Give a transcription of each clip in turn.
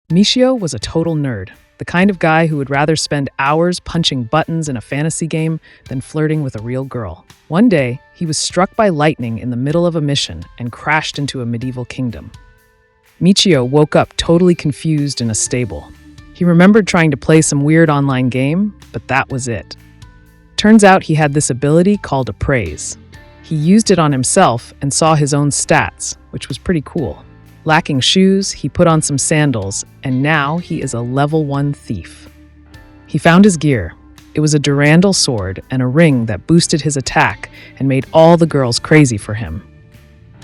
Michio was a total nerd, the kind of guy who would rather spend hours punching buttons in a fantasy game than flirting with a real girl. One day, he was struck by lightning in the middle of a mission and crashed into a medieval kingdom. Michio woke up totally confused in a stable. He remembered trying to play some weird online game, but that was it. Turns out he had this ability called appraise. He used it on himself and saw his own stats, which was pretty cool. Lacking shoes, he put on some sandals, and now he is a level 1 thief. He found his gear. It was a Durandal sword and a ring that boosted his attack and made all the girls crazy for him.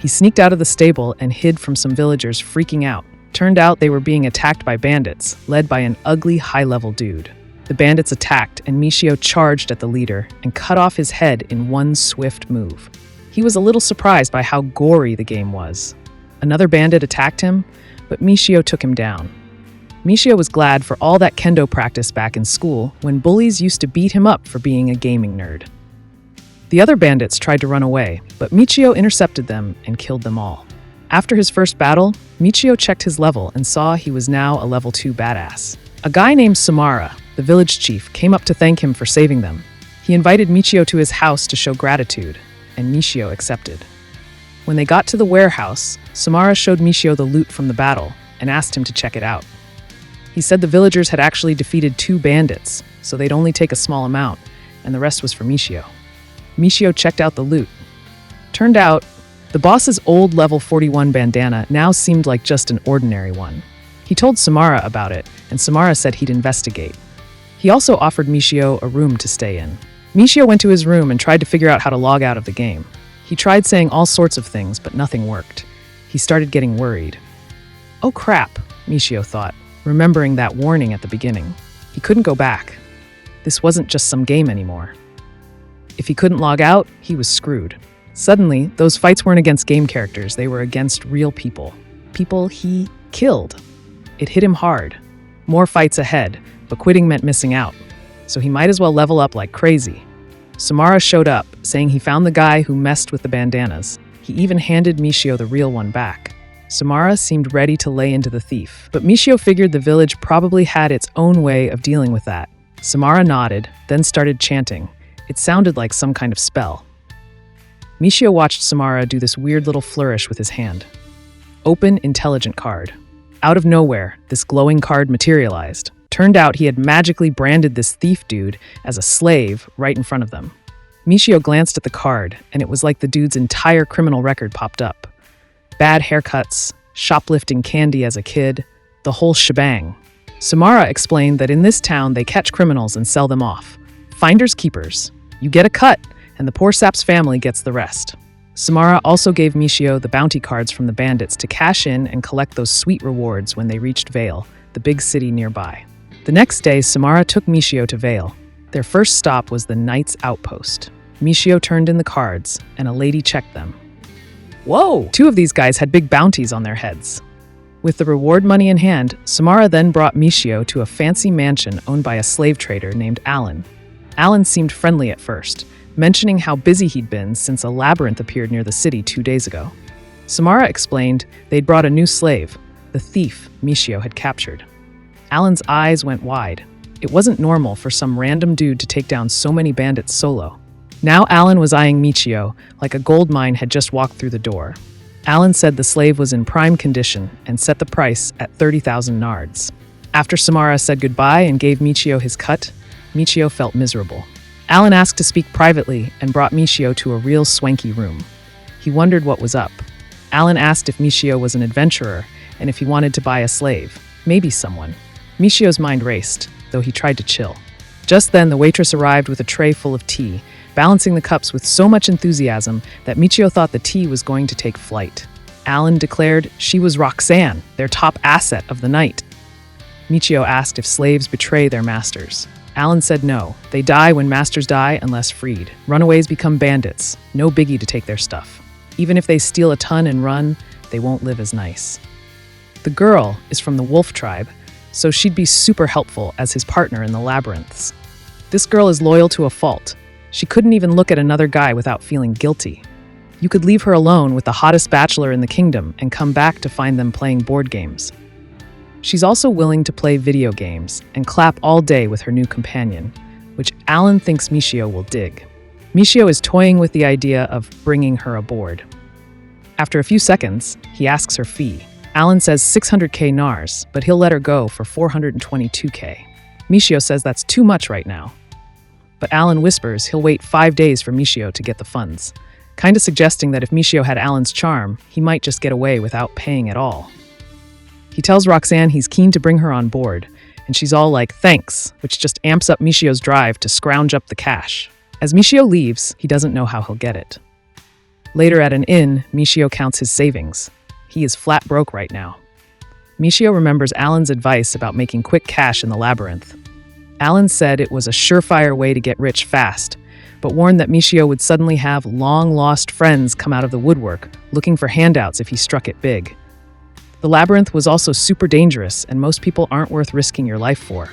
He sneaked out of the stable and hid from some villagers freaking out. Turned out they were being attacked by bandits, led by an ugly high-level dude. The bandits attacked, and Michio charged at the leader and cut off his head in one swift move. He was a little surprised by how gory the game was. Another bandit attacked him, but Michio took him down. Michio was glad for all that kendo practice back in school when bullies used to beat him up for being a gaming nerd. The other bandits tried to run away, but Michio intercepted them and killed them all. After his first battle, Michio checked his level and saw he was now a level 2 badass. A guy named Samara, the village chief, came up to thank him for saving them. He invited Michio to his house to show gratitude, and Michio accepted. When they got to the warehouse, Samara showed Michio the loot from the battle and asked him to check it out. He said the villagers had actually defeated 2 bandits, so they'd only take a small amount, and the rest was for Michio. Michio checked out the loot. Turned out, the boss's old level 41 bandana now seemed like just an ordinary one. He told Samara about it, and Samara said he'd investigate. He also offered Michio a room to stay in. Michio went to his room and tried to figure out how to log out of the game. He tried saying all sorts of things, but nothing worked. He started getting worried. Oh crap, Michio thought, remembering that warning at the beginning. He couldn't go back. This wasn't just some game anymore. If he couldn't log out, he was screwed. Suddenly, those fights weren't against game characters, they were against real people. People he killed. It hit him hard. More fights ahead, but quitting meant missing out. So he might as well level up like crazy. Samara showed up, saying he found the guy who messed with the bandanas. He even handed Michio the real one back. Samara seemed ready to lay into the thief, but Michio figured the village probably had its own way of dealing with that. Samara nodded, then started chanting. It sounded like some kind of spell. Michio watched Samara do this weird little flourish with his hand. Open intelligent card. Out of nowhere, this glowing card materialized. Turned out he had magically branded this thief dude as a slave right in front of them. Michio glanced at the card, and it was like the dude's entire criminal record popped up. Bad haircuts, shoplifting candy as a kid, the whole shebang. Samara explained that in this town they catch criminals and sell them off. Finders keepers. You get a cut, and the poor sap's family gets the rest. Samara also gave Michio the bounty cards from the bandits to cash in and collect those sweet rewards when they reached Vale, the big city nearby. The next day, Samara took Michio to Vale. Their first stop was the Knight's Outpost. Michio turned in the cards, and a lady checked them. Whoa! 2 of these guys had big bounties on their heads. With the reward money in hand, Samara then brought Michio to a fancy mansion owned by a slave trader named Alan. Alan seemed friendly at first, mentioning how busy he'd been since a labyrinth appeared near the city 2 days ago. Samara explained they'd brought a new slave, the thief Michio had captured. Alan's eyes went wide. It wasn't normal for some random dude to take down so many bandits solo. Now Alan was eyeing Michio like a gold mine had just walked through the door. Alan said the slave was in prime condition and set the price at 30,000 nards. After Samara said goodbye and gave Michio his cut, Michio felt miserable. Alan asked to speak privately and brought Michio to a real swanky room. He wondered what was up. Alan asked if Michio was an adventurer and if he wanted to buy a slave, maybe someone. Michio's mind raced, though he tried to chill. Just then, the waitress arrived with a tray full of tea, balancing the cups with so much enthusiasm that Michio thought the tea was going to take flight. Alan declared she was Roxanne, their top asset of the night. Michio asked if slaves betray their masters. Alan said no, they die when masters die unless freed. Runaways become bandits, no biggie to take their stuff. Even if they steal a ton and run, they won't live as nice. The girl is from the wolf tribe, so she'd be super helpful as his partner in the labyrinths. This girl is loyal to a fault. She couldn't even look at another guy without feeling guilty. You could leave her alone with the hottest bachelor in the kingdom and come back to find them playing board games. She's also willing to play video games and clap all day with her new companion, which Alan thinks Michio will dig. Michio is toying with the idea of bringing her aboard. After a few seconds, he asks her fee. Alan says 600k NARS, but he'll let her go for 422k. Michio says that's too much right now. But Alan whispers he'll wait 5 days for Michio to get the funds, kinda suggesting that if Michio had Alan's charm, he might just get away without paying at all. He tells Roxanne he's keen to bring her on board, and she's all like, thanks, which just amps up Michio's drive to scrounge up the cash. As Michio leaves, he doesn't know how he'll get it. Later at an inn, Michio counts his savings. He is flat broke right now. Michio remembers Alan's advice about making quick cash in the Labyrinth. Alan said it was a surefire way to get rich fast, but warned that Michio would suddenly have long-lost friends come out of the woodwork, looking for handouts if he struck it big. The Labyrinth was also super dangerous, and most people aren't worth risking your life for.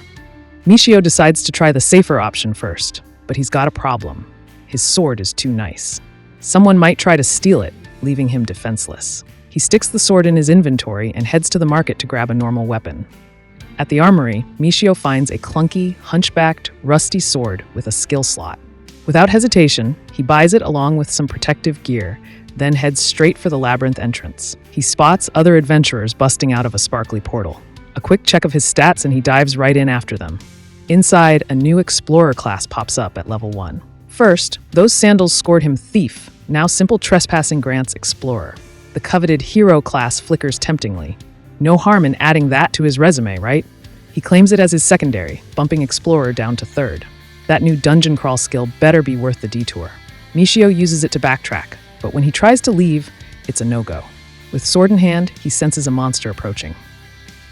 Michio decides to try the safer option first, but he's got a problem. His sword is too nice. Someone might try to steal it, leaving him defenseless. He sticks the sword in his inventory and heads to the market to grab a normal weapon. At the armory, Michio finds a clunky, hunchbacked, rusty sword with a skill slot. Without hesitation, he buys it along with some protective gear, then heads straight for the Labyrinth entrance. He spots other adventurers busting out of a sparkly portal. A quick check of his stats and he dives right in after them. Inside, a new Explorer class pops up at level 1. First, those sandals scored him Thief, now simple trespassing grants Explorer. The coveted Hero class flickers temptingly. No harm in adding that to his resume, right? He claims it as his secondary, bumping Explorer down to 3rd. That new dungeon crawl skill better be worth the detour. Michio uses it to backtrack, but when he tries to leave, it's a no-go. With sword in hand, he senses a monster approaching.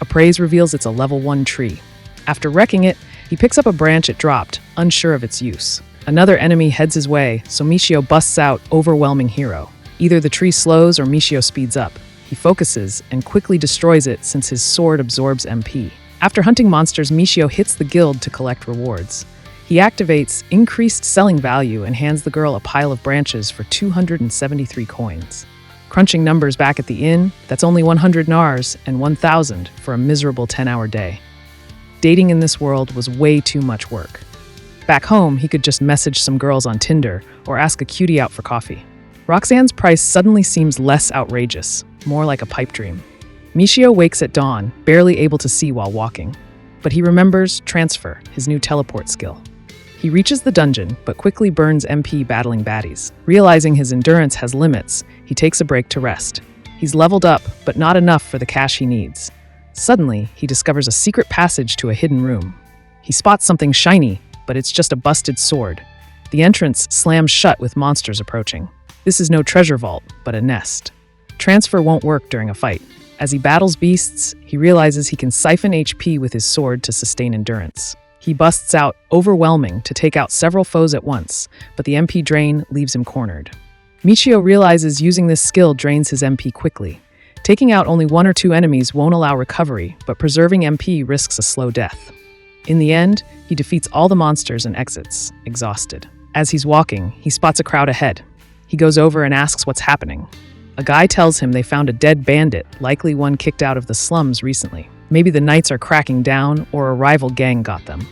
Appraise reveals it's a level 1 tree. After wrecking it, he picks up a branch it dropped, unsure of its use. Another enemy heads his way, so Michio busts out Overwhelming Hero. Either the tree slows or Michio speeds up. He focuses and quickly destroys it since his sword absorbs MP. After hunting monsters, Michio hits the guild to collect rewards. He activates Increased Selling Value and hands the girl a pile of branches for 273 coins. Crunching numbers back at the inn, that's only 100 NARS and 1,000 for a miserable 10-hour day. Dating in this world was way too much work. Back home, he could just message some girls on Tinder or ask a cutie out for coffee. Roxanne's price suddenly seems less outrageous, more like a pipe dream. Michio wakes at dawn, barely able to see while walking. But he remembers Transfer, his new teleport skill. He reaches the dungeon, but quickly burns MP battling baddies. Realizing his endurance has limits, he takes a break to rest. He's leveled up, but not enough for the cash he needs. Suddenly, he discovers a secret passage to a hidden room. He spots something shiny, but it's just a busted sword. The entrance slams shut with monsters approaching. This is no treasure vault, but a nest. Transfer won't work during a fight. As he battles beasts, he realizes he can siphon HP with his sword to sustain endurance. He busts out Overwhelming to take out several foes at once, but the MP drain leaves him cornered. Michio realizes using this skill drains his MP quickly. Taking out only 1 or 2 enemies won't allow recovery, but preserving MP risks a slow death. In the end, he defeats all the monsters and exits, exhausted. As he's walking, he spots a crowd ahead. He goes over and asks what's happening. A guy tells him they found a dead bandit, likely one kicked out of the slums recently. Maybe the knights are cracking down, or a rival gang got them.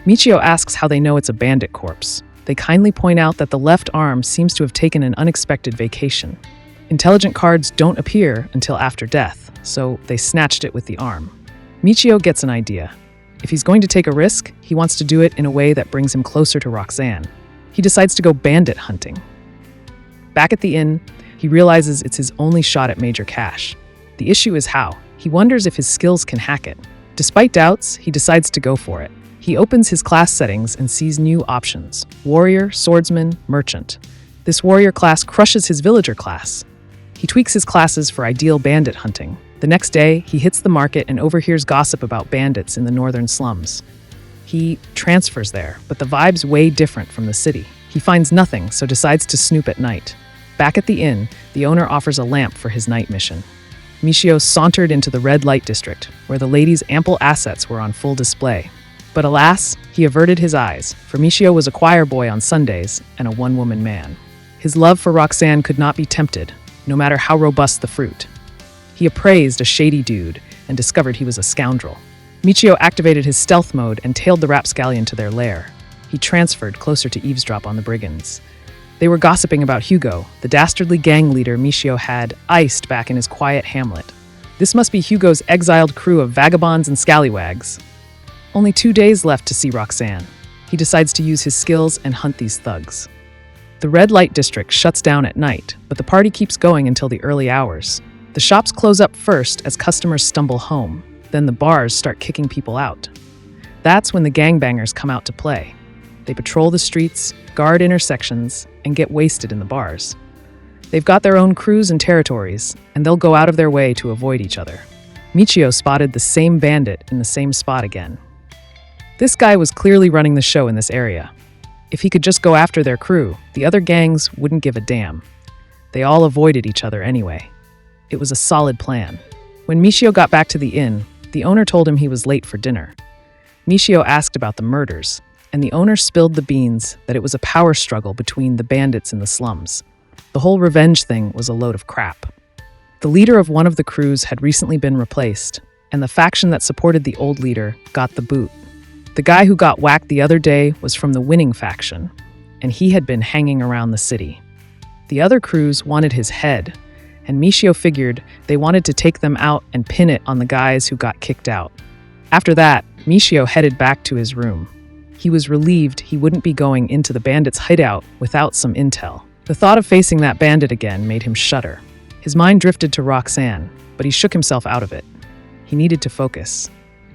Michio asks how they know it's a bandit corpse. They kindly point out that the left arm seems to have taken an unexpected vacation. Intelligent cards don't appear until after death, so they snatched it with the arm. Michio gets an idea. If he's going to take a risk, he wants to do it in a way that brings him closer to Roxanne. He decides to go bandit hunting. Back at the inn, he realizes it's his only shot at major cash. The issue is how. He wonders if his skills can hack it. Despite doubts, he decides to go for it. He opens his class settings and sees new options: warrior, swordsman, merchant. This warrior class crushes his villager class. He tweaks his classes for ideal bandit hunting. The next day, he hits the market and overhears gossip about bandits in the northern slums. He transfers there, but the vibe's way different from the city. He finds nothing, so decides to snoop at night. Back at the inn, the owner offers a lamp for his night mission. Michio sauntered into the red light district, where the lady's ample assets were on full display. But alas, he averted his eyes, for Michio was a choir boy on Sundays and a one-woman man. His love for Roxanne could not be tempted, no matter how robust the fruit. He appraised a shady dude, and discovered he was a scoundrel. Michio activated his stealth mode and tailed the rapscallion to their lair. He transferred closer to eavesdrop on the brigands. They were gossiping about Hugo, the dastardly gang leader Michio had iced back in his quiet hamlet. This must be Hugo's exiled crew of vagabonds and scallywags. Only 2 days left to see Roxanne. He decides to use his skills and hunt these thugs. The red light district shuts down at night, but the party keeps going until the early hours. The shops close up first as customers stumble home. Then the bars start kicking people out. That's when the gangbangers come out to play. They patrol the streets, guard intersections, and get wasted in the bars. They've got their own crews and territories, and they'll go out of their way to avoid each other. Michio spotted the same bandit in the same spot again. This guy was clearly running the show in this area. If he could just go after their crew, the other gangs wouldn't give a damn. They all avoided each other anyway. It was a solid plan. When Michio got back to the inn, the owner told him he was late for dinner. Michio asked about the murders, and the owner spilled the beans that it was a power struggle between the bandits in the slums. The whole revenge thing was a load of crap. The leader of one of the crews had recently been replaced, and the faction that supported the old leader got the boot. The guy who got whacked the other day was from the winning faction, and he had been hanging around the city. The other crews wanted his head, and Michio figured they wanted to take them out and pin it on the guys who got kicked out. After that, Michio headed back to his room. He was relieved he wouldn't be going into the bandits' hideout without some intel. The thought of facing that bandit again made him shudder. His mind drifted to Roxanne, but he shook himself out of it. He needed to focus.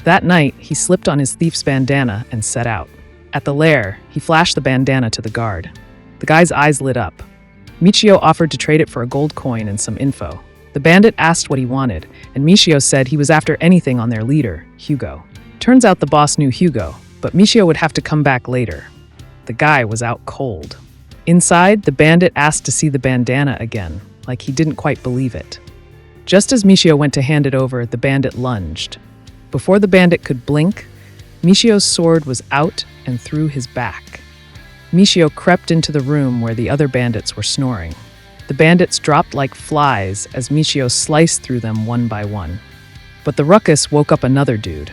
That night, he slipped on his thief's bandana and set out. At the lair, he flashed the bandana to the guard. The guy's eyes lit up. Michio offered to trade it for a gold coin and some info. The bandit asked what he wanted, and Michio said he was after anything on their leader, Hugo. Turns out the boss knew Hugo, but Michio would have to come back later. The guy was out cold. Inside, the bandit asked to see the bandana again, like he didn't quite believe it. Just as Michio went to hand it over, the bandit lunged. Before the bandit could blink, Michio's sword was out and through his back. Michio crept into the room where the other bandits were snoring. The bandits dropped like flies as Michio sliced through them one by one. But the ruckus woke up another dude.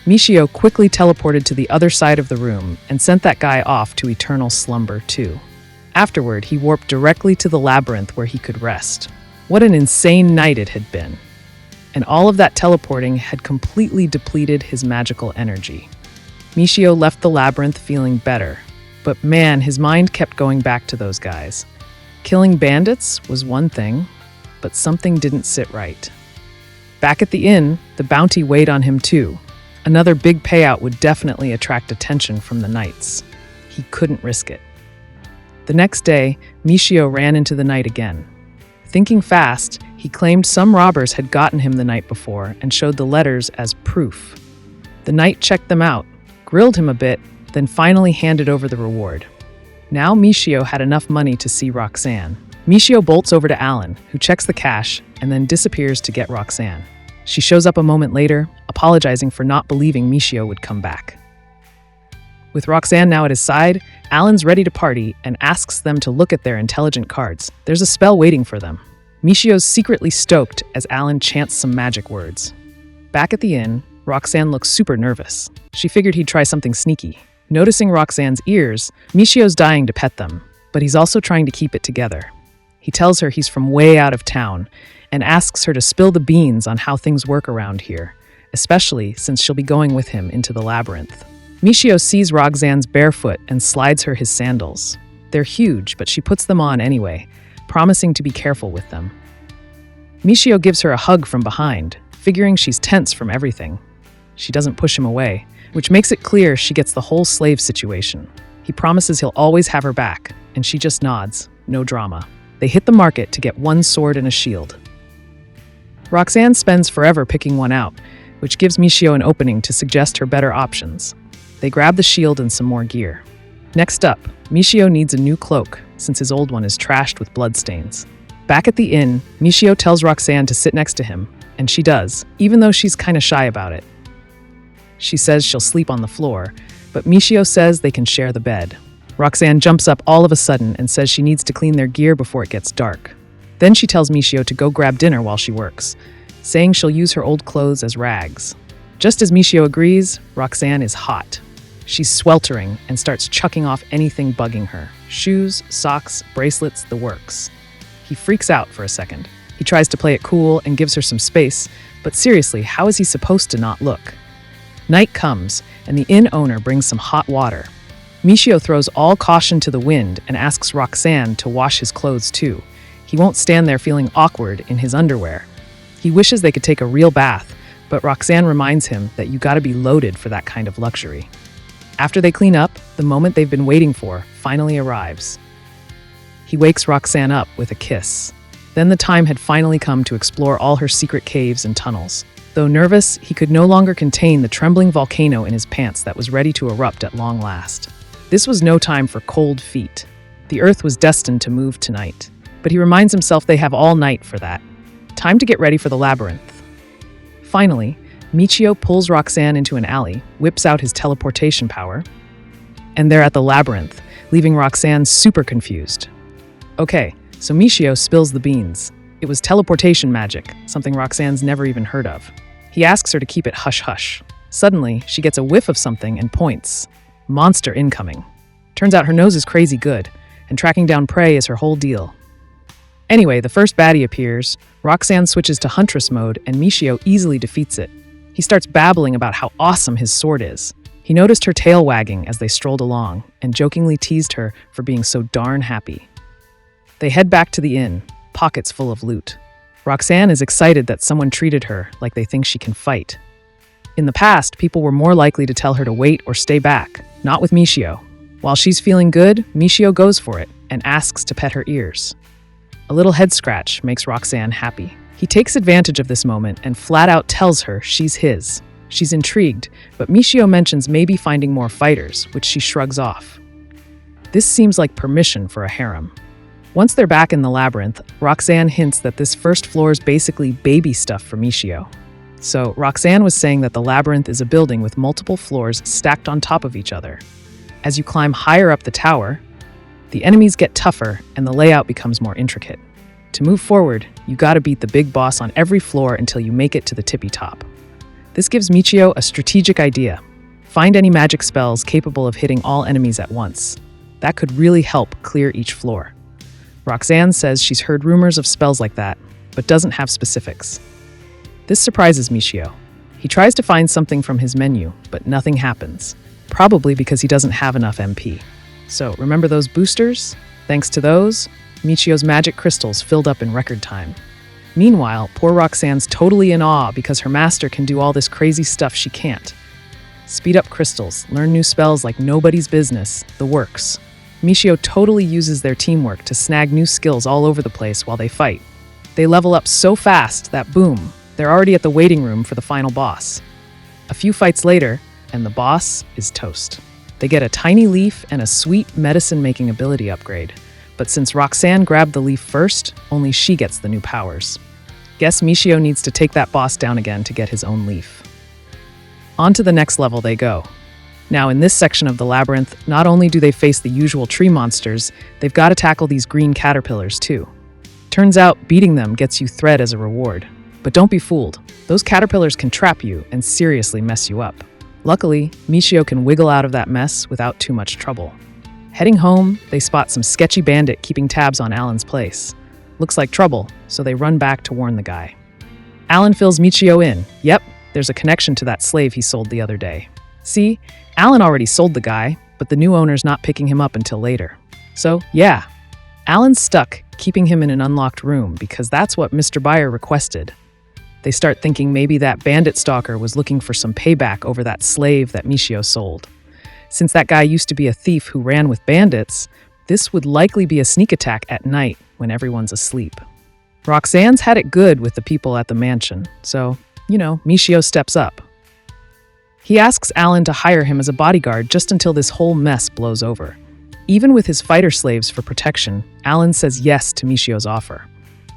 Michio quickly teleported to the other side of the room and sent that guy off to eternal slumber too. Afterward, he warped directly to the labyrinth where he could rest. What an insane night it had been. And all of that teleporting had completely depleted his magical energy. Michio left the labyrinth feeling better, but man, his mind kept going back to those guys. Killing bandits was one thing, but something didn't sit right. Back at the inn, the bounty weighed on him too. Another big payout would definitely attract attention from the knights. He couldn't risk it. The next day, Michio ran into the night again. Thinking fast, he claimed some robbers had gotten him the night before and showed the letters as proof. The knight checked them out, grilled him a bit, then finally handed over the reward. Now Michio had enough money to see Roxanne. Michio bolts over to Alan, who checks the cash and then disappears to get Roxanne. She shows up a moment later, apologizing for not believing Michio would come back. With Roxanne now at his side, Alan's ready to party and asks them to look at their intelligent cards. There's a spell waiting for them. Michio's secretly stoked as Alan chants some magic words. Back at the inn, Roxanne looks super nervous. She figured he'd try something sneaky. Noticing Roxanne's ears, Michio's dying to pet them, but he's also trying to keep it together. He tells her he's from way out of town and asks her to spill the beans on how things work around here, especially since she'll be going with him into the labyrinth. Michio sees Roxanne's barefoot and slides her his sandals. They're huge, but she puts them on anyway, promising to be careful with them. Michio gives her a hug from behind, figuring she's tense from everything. She doesn't push him away, which makes it clear she gets the whole slave situation. He promises he'll always have her back, and she just nods, no drama. They hit the market to get one sword and a shield. Roxanne spends forever picking one out, which gives Michio an opening to suggest her better options. They grab the shield and some more gear. Next up, Michio needs a new cloak, since his old one is trashed with bloodstains. Back at the inn, Michio tells Roxanne to sit next to him, and she does, even though she's kinda shy about it. She says she'll sleep on the floor, but Michio says they can share the bed. Roxanne jumps up all of a sudden and says she needs to clean their gear before it gets dark. Then she tells Michio to go grab dinner while she works. saying she'll use her old clothes as rags. Just as Michio agrees, Roxanne is hot. She's sweltering and starts chucking off anything bugging her. Shoes, socks, bracelets, the works. He freaks out for a second. He tries to play it cool and gives her some space, but seriously, how is he supposed to not look? Night comes, and the inn owner brings some hot water. Michio throws all caution to the wind and asks Roxanne to wash his clothes too. He won't stand there feeling awkward in his underwear. He wishes they could take a real bath, but Roxanne reminds him that you gotta be loaded for that kind of luxury. After they clean up, the moment they've been waiting for finally arrives. He wakes Roxanne up with a kiss. Then the time had finally come to explore all her secret caves and tunnels. Though nervous, he could no longer contain the trembling volcano in his pants that was ready to erupt at long last. This was no time for cold feet. The earth was destined to move tonight. But he reminds himself they have all night for that. Time to get ready for the labyrinth. Finally, Michio pulls Roxanne into an alley, whips out his teleportation power, and they're at the labyrinth, leaving Roxanne super confused. Okay, so Michio spills the beans. It was teleportation magic, something Roxanne's never even heard of. He asks her to keep it hush-hush. Suddenly, she gets a whiff of something and points. Monster incoming. Turns out her nose is crazy good, and tracking down prey is her whole deal. Anyway, the first baddie appears, Roxanne switches to Huntress mode, and Michio easily defeats it. He starts babbling about how awesome his sword is. He noticed her tail wagging as they strolled along, and jokingly teased her for being so darn happy. They head back to the inn, pockets full of loot. Roxanne is excited that someone treated her like they think she can fight. In the past, people were more likely to tell her to wait or stay back, not with Michio. While she's feeling good, Michio goes for it and asks to pet her ears. A little head scratch makes Roxanne happy. He takes advantage of this moment and flat out tells her she's his. She's intrigued, but Michio mentions maybe finding more fighters, which she shrugs off. This seems like permission for a harem. Once they're back in the labyrinth, Roxanne hints that this first floor is basically baby stuff for Michio. So Roxanne was saying that the labyrinth is a building with multiple floors stacked on top of each other. As you climb higher up the tower, the enemies get tougher and the layout becomes more intricate. To move forward, you gotta beat the big boss on every floor until you make it to the tippy top. This gives Michio a strategic idea. Find any magic spells capable of hitting all enemies at once. That could really help clear each floor. Roxanne says she's heard rumors of spells like that, but doesn't have specifics. This surprises Michio. He tries to find something from his menu, but nothing happens. Probably because he doesn't have enough MP. So, remember those boosters? Thanks to those, Michio's magic crystals filled up in record time. Meanwhile, poor Roxanne's totally in awe because her master can do all this crazy stuff she can't. Speed up crystals, learn new spells like nobody's business, the works. Michio totally uses their teamwork to snag new skills all over the place while they fight. They level up so fast that boom, they're already at the waiting room for the final boss. A few fights later, and the boss is toast. They get a tiny leaf and a sweet medicine-making ability upgrade. But since Roxanne grabbed the leaf first, only she gets the new powers. Guess Michio needs to take that boss down again to get his own leaf. On to the next level they go. Now in this section of the labyrinth, not only do they face the usual tree monsters, they've got to tackle these green caterpillars too. Turns out beating them gets you thread as a reward. But don't be fooled. Those caterpillars can trap you and seriously mess you up. Luckily, Michio can wiggle out of that mess without too much trouble. Heading home, they spot some sketchy bandit keeping tabs on Alan's place. Looks like trouble, so they run back to warn the guy. Alan fills Michio in. Yep, there's a connection to that slave he sold the other day. See, Alan already sold the guy, but the new owner's not picking him up until later. So, yeah, Alan's stuck, keeping him in an unlocked room because that's what Mr. Buyer requested. They start thinking maybe that bandit stalker was looking for some payback over that slave that Michio sold. Since that guy used to be a thief who ran with bandits, this would likely be a sneak attack at night when everyone's asleep. Roxanne's had it good with the people at the mansion, so, Michio steps up. He asks Alan to hire him as a bodyguard just until this whole mess blows over. Even with his fighter slaves for protection, Alan says yes to Michio's offer.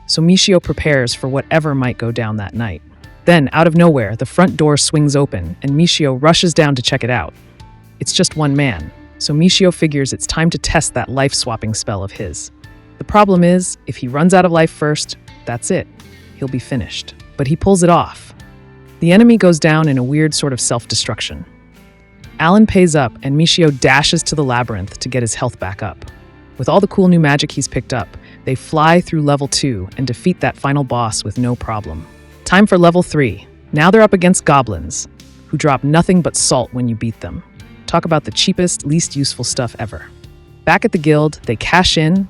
So Michio prepares for whatever might go down that night. Then, out of nowhere, the front door swings open, and Michio rushes down to check it out. It's just one man, so Michio figures it's time to test that life-swapping spell of his. The problem is, if he runs out of life first, that's it. He'll be finished. but he pulls it off. The enemy goes down in a weird sort of self-destruction. Alan pays up, and Michio dashes to the labyrinth to get his health back up. With all the cool new magic he's picked up, they fly through level 2 and defeat that final boss with no problem. Time for level 3. Now they're up against goblins, who drop nothing but salt when you beat them. Talk about the cheapest, least useful stuff ever. Back at the guild, they cash in,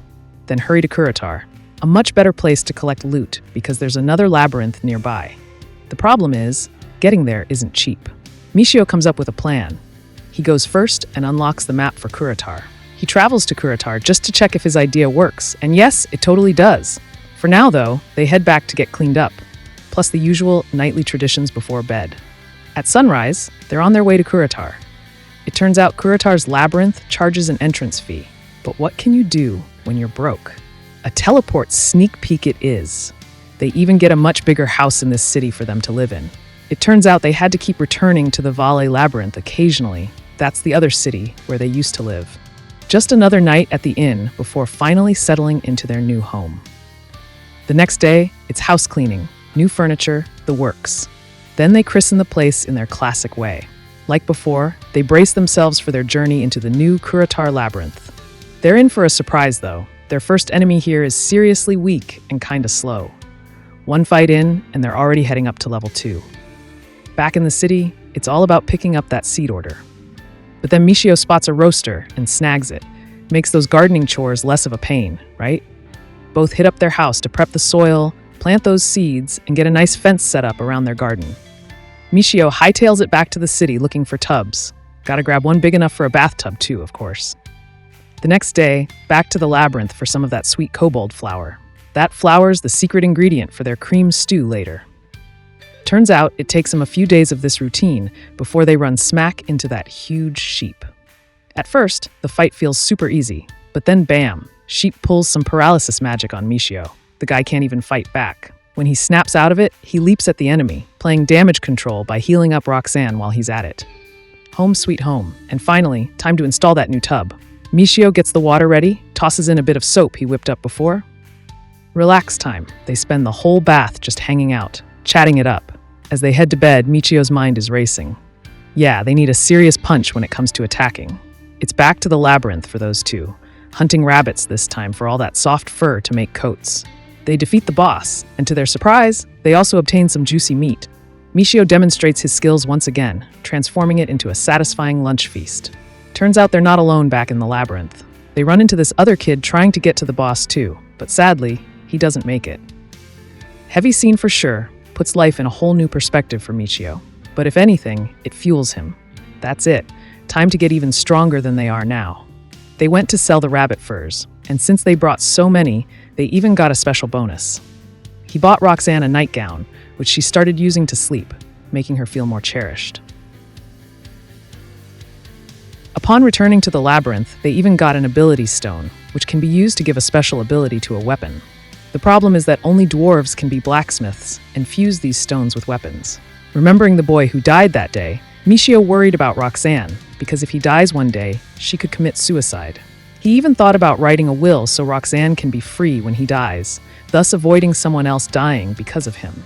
then hurry to Kuritar, a much better place to collect loot because there's another labyrinth nearby. The problem is, getting there isn't cheap. Michio comes up with a plan. He goes first and unlocks the map for Kuritar. He travels to Kuritar just to check if his idea works, and yes, it totally does. For now, though, they head back to get cleaned up, plus the usual nightly traditions before bed. At sunrise, they're on their way to Kuritar. It turns out Kuritar's labyrinth charges an entrance fee. But what can you do when you're broke? A teleport sneak peek it is. They even get a much bigger house in this city for them to live in. It turns out they had to keep returning to the Vale Labyrinth occasionally. That's the other city where they used to live. Just another night at the inn before finally settling into their new home. The next day, it's house cleaning, new furniture, the works. Then they christen the place in their classic way. Like before, they brace themselves for their journey into the new Kuritar Labyrinth. They're in for a surprise, though. Their first enemy here is seriously weak and kinda slow. One fight in, and they're already heading up to level 2. Back in the city, it's all about picking up that seed order. But then Michio spots a roaster and snags it. Makes those gardening chores less of a pain, right? Both hit up their house to prep the soil, plant those seeds, and get a nice fence set up around their garden. Michio hightails it back to the city looking for tubs. Gotta grab one big enough for a bathtub too, of course. The next day, back to the labyrinth for some of that sweet kobold flower. That flower's the secret ingredient for their cream stew later. Turns out it takes them a few days of this routine before they run smack into that huge sheep. At first, the fight feels super easy, but then bam, sheep pulls some paralysis magic on Michio. The guy can't even fight back. When he snaps out of it, he leaps at the enemy, playing damage control by healing up Roxanne while he's at it. Home sweet home. And finally, time to install that new tub. Michio gets the water ready, tosses in a bit of soap he whipped up before. Relax time. They spend the whole bath just hanging out, chatting it up. As they head to bed, Michio's mind is racing. Yeah, they need a serious punch when it comes to attacking. It's back to the labyrinth for those two, hunting rabbits this time for all that soft fur to make coats. They defeat the boss, and to their surprise, they also obtain some juicy meat. Michio demonstrates his skills once again, transforming it into a satisfying lunch feast. Turns out they're not alone back in the labyrinth. They run into this other kid trying to get to the boss too, but sadly, he doesn't make it. Heavy scene for sure, puts life in a whole new perspective for Michio. But if anything, it fuels him. That's it. Time to get even stronger than they are now. They went to sell the rabbit furs, and since they brought so many, they even got a special bonus. He bought Roxanne a nightgown, which she started using to sleep, making her feel more cherished. Upon returning to the labyrinth, they even got an ability stone, which can be used to give a special ability to a weapon. The problem is that only dwarves can be blacksmiths and fuse these stones with weapons. Remembering the boy who died that day, Michio worried about Roxanne, because if he dies one day, she could commit suicide. He even thought about writing a will so Roxanne can be free when he dies, thus avoiding someone else dying because of him.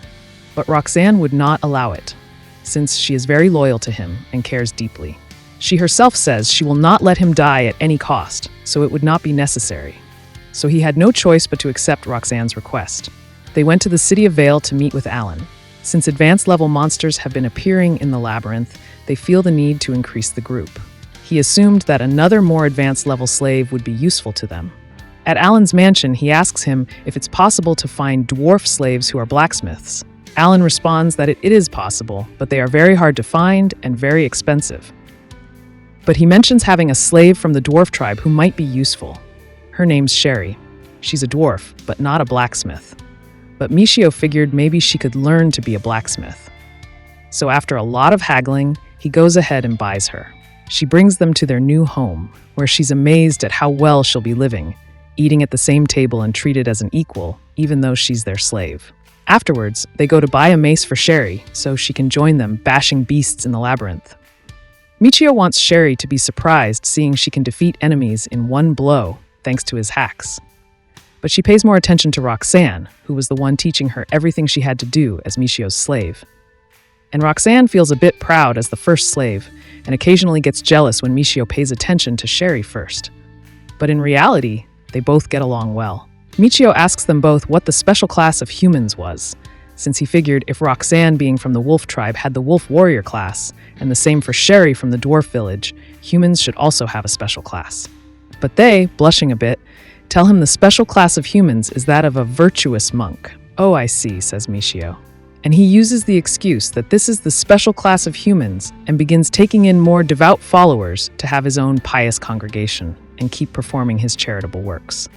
But Roxanne would not allow it, since she is very loyal to him and cares deeply. She herself says she will not let him die at any cost, so it would not be necessary. So he had no choice but to accept Roxanne's request. They went to the city of Vale to meet with Alan. Since advanced level monsters have been appearing in the labyrinth, they feel the need to increase the group. He assumed that another more advanced level slave would be useful to them. At Alan's mansion, he asks him if it's possible to find dwarf slaves who are blacksmiths. Alan responds that it is possible, but they are very hard to find and very expensive. But he mentions having a slave from the dwarf tribe who might be useful. Her name's Sherry. She's a dwarf, but not a blacksmith. But Michio figured maybe she could learn to be a blacksmith. So after a lot of haggling, he goes ahead and buys her. She brings them to their new home, where she's amazed at how well she'll be living, eating at the same table and treated as an equal, even though she's their slave. Afterwards, they go to buy a mace for Sherry, so she can join them bashing beasts in the labyrinth. Michio wants Sherry to be surprised seeing she can defeat enemies in one blow, thanks to his hacks. But she pays more attention to Roxanne, who was the one teaching her everything she had to do as Michio's slave. And Roxanne feels a bit proud as the first slave, and occasionally gets jealous when Michio pays attention to Sherry first. But in reality, they both get along well. Michio asks them both what the special class of humans was, since he figured if Roxanne, being from the wolf tribe, had the wolf warrior class, and the same for Sherry from the dwarf village, humans should also have a special class. But they, blushing a bit, tell him the special class of humans is that of a virtuous monk. "Oh, I see," says Michio. And he uses the excuse that this is the special class of humans and begins taking in more devout followers to have his own pious congregation and keep performing his charitable works.